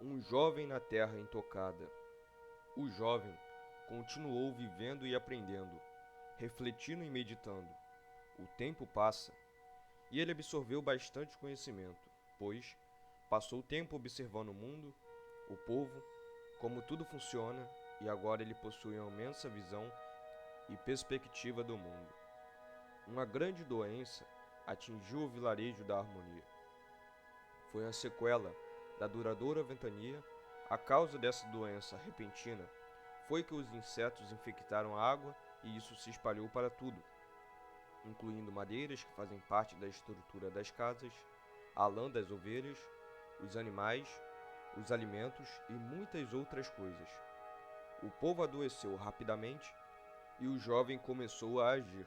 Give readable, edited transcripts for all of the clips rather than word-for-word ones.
Um jovem na terra intocada. O jovem continuou vivendo e aprendendo, refletindo e meditando. O tempo passa e ele absorveu bastante conhecimento, pois passou tempo observando o mundo, o povo, como tudo funciona, e agora ele possui uma imensa visão e perspectiva do mundo. Uma grande doença atingiu o vilarejo da harmonia. Foi uma sequela da duradoura ventania. A causa dessa doença repentina foi que os insetos infectaram a água e isso se espalhou para tudo, incluindo madeiras que fazem parte da estrutura das casas, a lã das ovelhas, os animais, os alimentos e muitas outras coisas. O povo adoeceu rapidamente e o jovem começou a agir.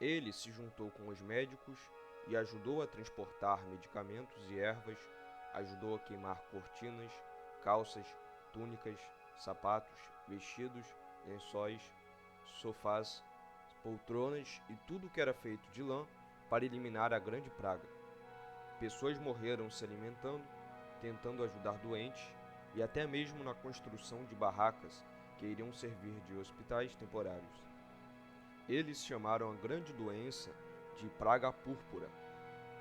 Ele se juntou com os médicos e ajudou a transportar medicamentos e ervas, ajudou a queimar cortinas, calças, túnicas, sapatos, vestidos, lençóis, sofás, poltronas e tudo que era feito de lã para eliminar a grande praga. Pessoas morreram se alimentando, tentando ajudar doentes e até mesmo na construção de barracas que iriam servir de hospitais temporários. Eles chamaram a grande doença de praga púrpura,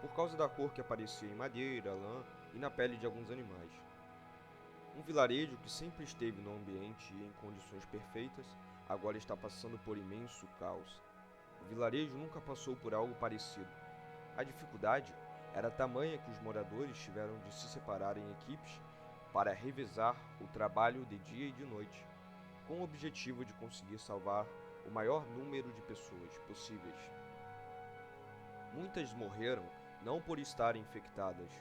por causa da cor que aparecia em madeira, lã e na pele de alguns animais. Um vilarejo que sempre esteve no ambiente e em condições perfeitas, agora está passando por imenso caos. O vilarejo nunca passou por algo parecido. A dificuldade era tamanha que os moradores tiveram de se separar em equipes para revezar o trabalho de dia e de noite, com o objetivo de conseguir salvar o maior número de pessoas possíveis. Muitas morreram não por estarem infectadas,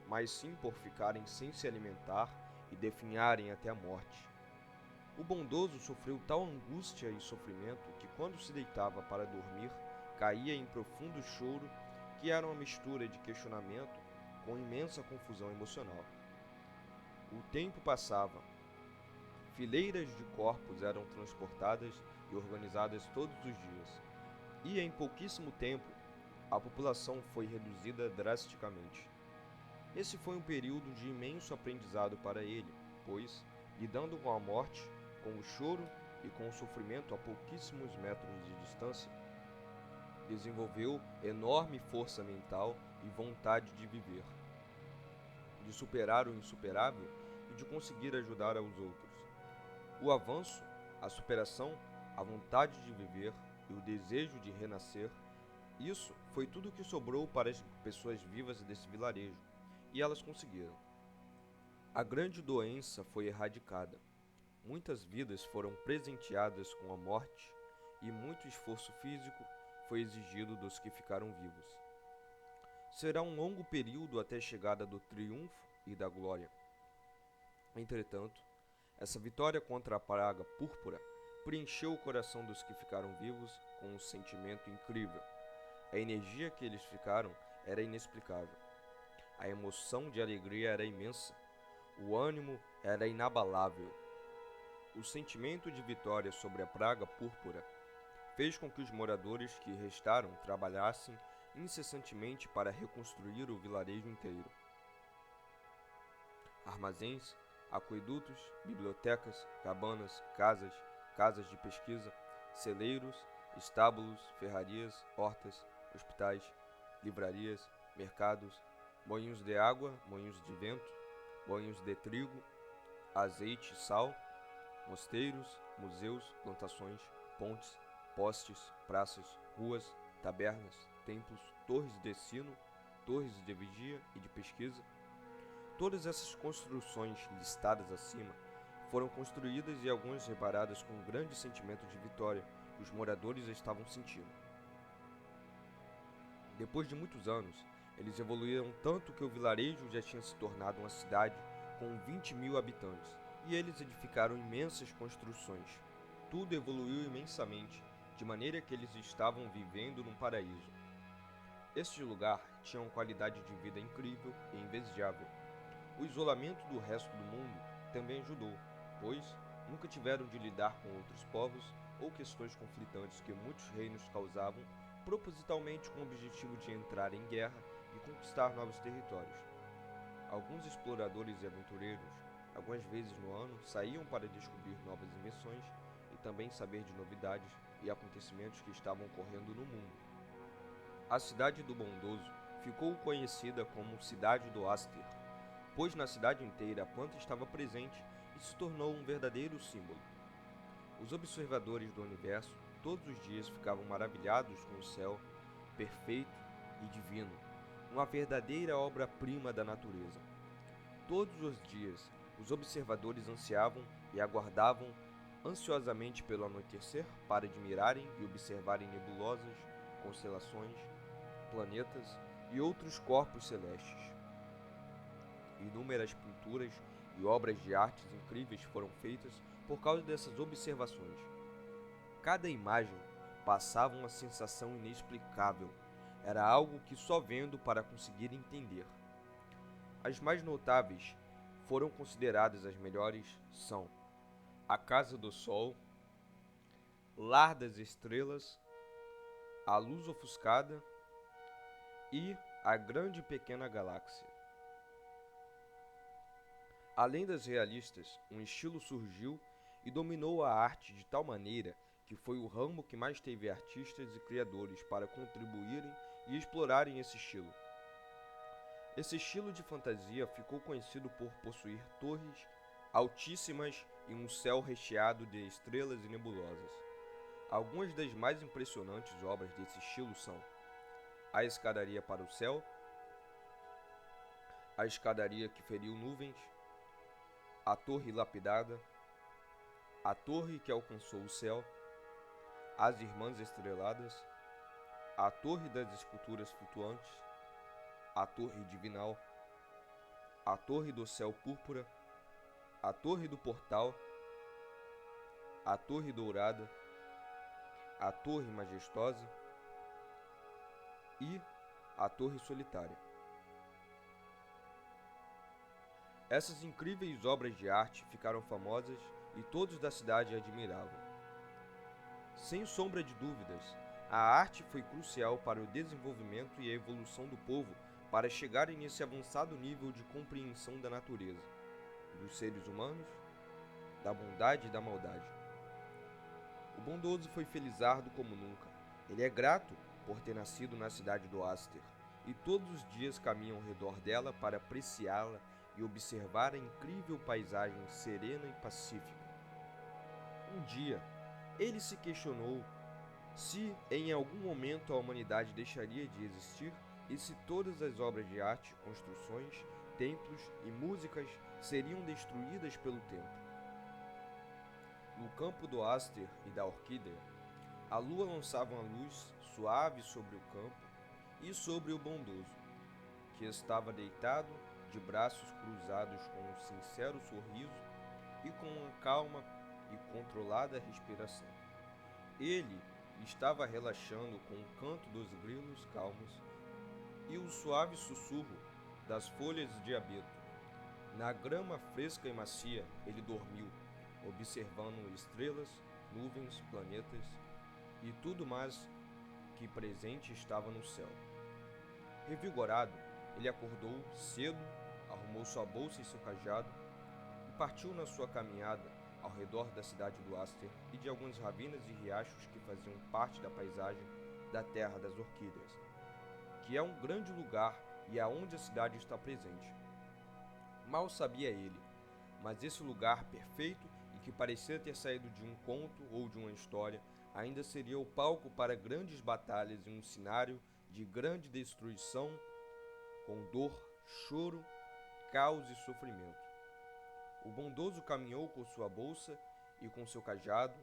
mas sim por ficarem sem se alimentar e definharem até a morte. O bondoso sofreu tal angústia e sofrimento que, quando se deitava para dormir, caía em profundo choro que era uma mistura de questionamento com imensa confusão emocional. O tempo passava. Fileiras de corpos eram transportadas e organizadas todos os dias, e em pouquíssimo tempo a população foi reduzida drasticamente. Esse foi um período de imenso aprendizado para ele, pois, lidando com a morte, com o choro e com o sofrimento a pouquíssimos metros de distância, desenvolveu enorme força mental e vontade de viver, de superar o insuperável e de conseguir ajudar aos outros. O avanço, a superação, a vontade de viver e o desejo de renascer, isso foi tudo o que sobrou para as pessoas vivas desse vilarejo, e elas conseguiram. A grande doença foi erradicada. Muitas vidas foram presenteadas com a morte e muito esforço físico foi exigido dos que ficaram vivos. Será um longo período até a chegada do triunfo e da glória. Entretanto, essa vitória contra a praga púrpura preencheu o coração dos que ficaram vivos com um sentimento incrível. A energia que eles ficaram era inexplicável. A emoção de alegria era imensa. O ânimo era inabalável. O sentimento de vitória sobre a praga púrpura fez com que os moradores que restaram trabalhassem incessantemente para reconstruir o vilarejo inteiro. Armazéns, aquedutos, bibliotecas, cabanas, casas de pesquisa, celeiros, estábulos, ferrarias, hortas, hospitais, livrarias, mercados, moinhos de água, moinhos de vento, moinhos de trigo, azeite e sal, mosteiros, museus, plantações, pontes, postes, praças, ruas, tabernas, templos, torres de ensino, torres de vigia e de pesquisa. Todas essas construções listadas acima foram construídas e algumas reparadas com um grande sentimento de vitória que os moradores estavam sentindo. Depois de muitos anos, eles evoluíram tanto que o vilarejo já tinha se tornado uma cidade com 20.000 habitantes, e eles edificaram imensas construções. Tudo evoluiu imensamente, de maneira que eles estavam vivendo num paraíso. Este lugar tinha uma qualidade de vida incrível e invejável. O isolamento do resto do mundo também ajudou, pois nunca tiveram de lidar com outros povos ou questões conflitantes que muitos reinos causavam propositalmente com o objetivo de entrar em guerra e conquistar novos territórios. Alguns exploradores e aventureiros, algumas vezes no ano, saíam para descobrir novas invenções e também saber de novidades e acontecimentos que estavam ocorrendo no mundo. A cidade do Bondoso ficou conhecida como Cidade do Aster, pois na cidade inteira a planta estava presente e se tornou um verdadeiro símbolo. Os observadores do universo todos os dias ficavam maravilhados com o céu perfeito e divino, uma verdadeira obra-prima da natureza. Todos os dias, os observadores ansiavam e aguardavam ansiosamente pelo anoitecer para admirarem e observarem nebulosas, constelações, planetas e outros corpos celestes. Inúmeras pinturas e obras de artes incríveis foram feitas por causa dessas observações. Cada imagem passava uma sensação inexplicável. Era algo que só vendo para conseguir entender. As mais notáveis foram consideradas as melhores são a Casa do Sol, Lar das Estrelas, a Luz Ofuscada e a Grande e Pequena Galáxia. Além das realistas, um estilo surgiu e dominou a arte de tal maneira que foi o ramo que mais teve artistas e criadores para contribuírem e explorarem esse estilo. Esse estilo de fantasia ficou conhecido por possuir torres altíssimas e um céu recheado de estrelas e nebulosas. Algumas das mais impressionantes obras desse estilo são a Escadaria para o Céu, a Escadaria que feriu nuvens, a Torre Lapidada, a Torre que alcançou o céu, as Irmãs Estreladas, a Torre das Esculturas Flutuantes, a Torre Divinal, a Torre do Céu Púrpura, a Torre do Portal, a Torre Dourada, a Torre Majestosa e a Torre Solitária. Essas incríveis obras de arte ficaram famosas e todos da cidade a admiravam. Sem sombra de dúvidas, a arte foi crucial para o desenvolvimento e a evolução do povo para chegarem nesse avançado nível de compreensão da natureza, dos seres humanos, da bondade e da maldade. O bondoso foi felizardo como nunca. Ele é grato por ter nascido na cidade do Aster, e todos os dias caminha ao redor dela para apreciá-la e observar a incrível paisagem serena e pacífica. Um dia, ele se questionou se em algum momento a humanidade deixaria de existir e se todas as obras de arte, construções, templos e músicas seriam destruídas pelo tempo. No campo do Aster e da Orquídea, a lua lançava uma luz suave sobre o campo e sobre o bondoso, que estava deitado, de braços cruzados com um sincero sorriso e com uma calma e controlada respiração. Ele estava relaxando com o canto dos grilos calmos e o suave sussurro das folhas de abeto. Na grama fresca e macia, ele dormiu, observando estrelas, nuvens, planetas e tudo mais que presente estava no céu. Revigorado, ele acordou cedo, arrumou sua bolsa e seu cajado e partiu na sua caminhada ao redor da cidade do Aster e de algumas ravinas e riachos que faziam parte da paisagem da Terra das Orquídeas, que é um grande lugar e é onde a cidade está presente. Mal sabia ele, mas esse lugar perfeito e que parecia ter saído de um conto ou de uma história ainda seria o palco para grandes batalhas e um cenário de grande destruição, com dor, choro, caos e sofrimento. O bondoso caminhou com sua bolsa e com seu cajado.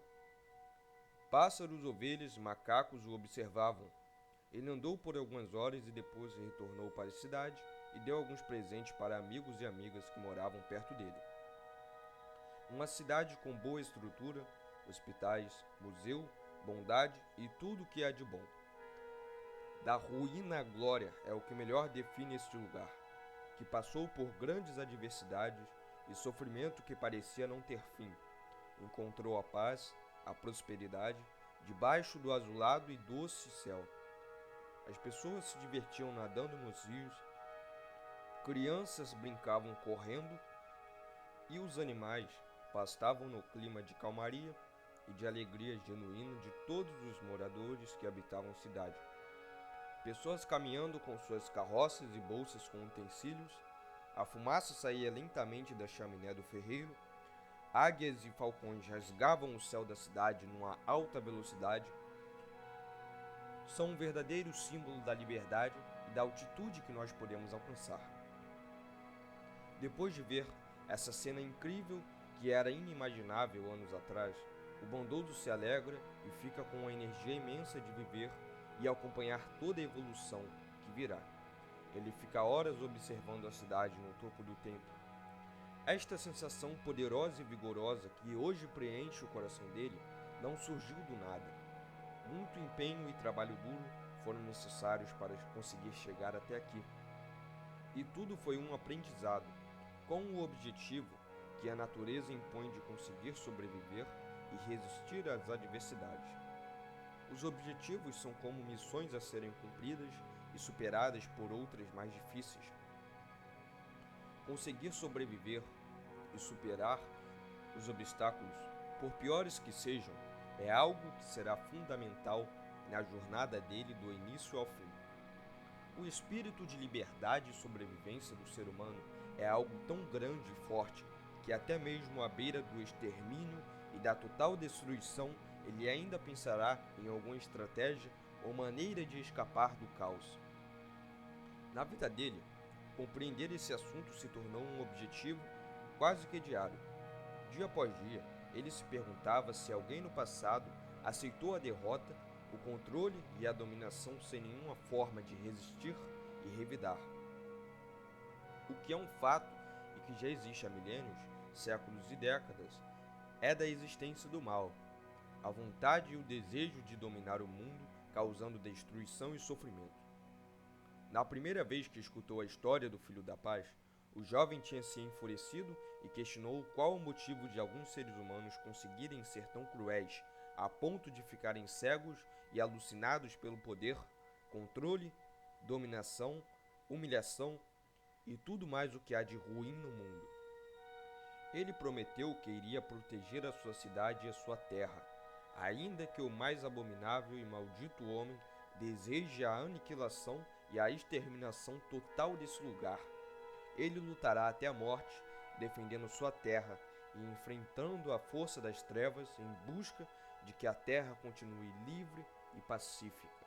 Pássaros, ovelhas e macacos o observavam. Ele andou por algumas horas e depois retornou para a cidade e deu alguns presentes para amigos e amigas que moravam perto dele. Uma cidade com boa estrutura, hospitais, museu, bondade e tudo o que há de bom. Da ruína à glória é o que melhor define este lugar, que passou por grandes adversidades e sofrimento que parecia não ter fim. Encontrou a paz, a prosperidade, debaixo do azulado e doce céu. As pessoas se divertiam nadando nos rios Crianças brincavam correndo e os animais pastavam no clima de calmaria e de alegria genuína de todos os moradores que habitavam a cidade. Pessoas caminhando com suas carroças e bolsas com utensílios, a fumaça saía lentamente da chaminé do ferreiro, águias e falcões rasgavam o céu da cidade numa alta velocidade. São um verdadeiro símbolo da liberdade e da altitude que nós podemos alcançar. Depois de ver essa cena incrível que era inimaginável anos atrás, o bondoso se alegra e fica com uma energia imensa de viver e acompanhar toda a evolução que virá. Ele fica horas observando a cidade no topo do templo. Esta sensação poderosa e vigorosa que hoje preenche o coração dele não surgiu do nada. Muito empenho e trabalho duro foram necessários para conseguir chegar até aqui. E tudo foi um aprendizado, com o objetivo que a natureza impõe de conseguir sobreviver e resistir às adversidades. Os objetivos são como missões a serem cumpridas e superadas por outras mais difíceis. Conseguir sobreviver e superar os obstáculos, por piores que sejam, é algo que será fundamental na jornada dele do início ao fim. O espírito de liberdade e sobrevivência do ser humano é algo tão grande e forte que até mesmo à beira do extermínio e da total destruição, ele ainda pensará em alguma estratégia ou maneira de escapar do caos. Na vida dele, compreender esse assunto se tornou um objetivo quase que diário. Dia após dia, ele se perguntava se alguém no passado aceitou a derrota, o controle e a dominação sem nenhuma forma de resistir e revidar. O que é um fato e que já existe há milênios, séculos e décadas, é da existência do mal, a vontade e o desejo de dominar o mundo, causando destruição e sofrimento. Na primeira vez que escutou a história do Filho da Paz, o jovem tinha se enfurecido e questionou qual o motivo de alguns seres humanos conseguirem ser tão cruéis, a ponto de ficarem cegos e alucinados pelo poder, controle, dominação, humilhação e tudo mais o que há de ruim no mundo. Ele prometeu que iria proteger a sua cidade e a sua terra, ainda que o mais abominável e maldito homem deseje a aniquilação e a exterminação total desse lugar. Ele lutará até a morte, defendendo sua terra e enfrentando a força das trevas em busca de que a terra continue livre e pacífica.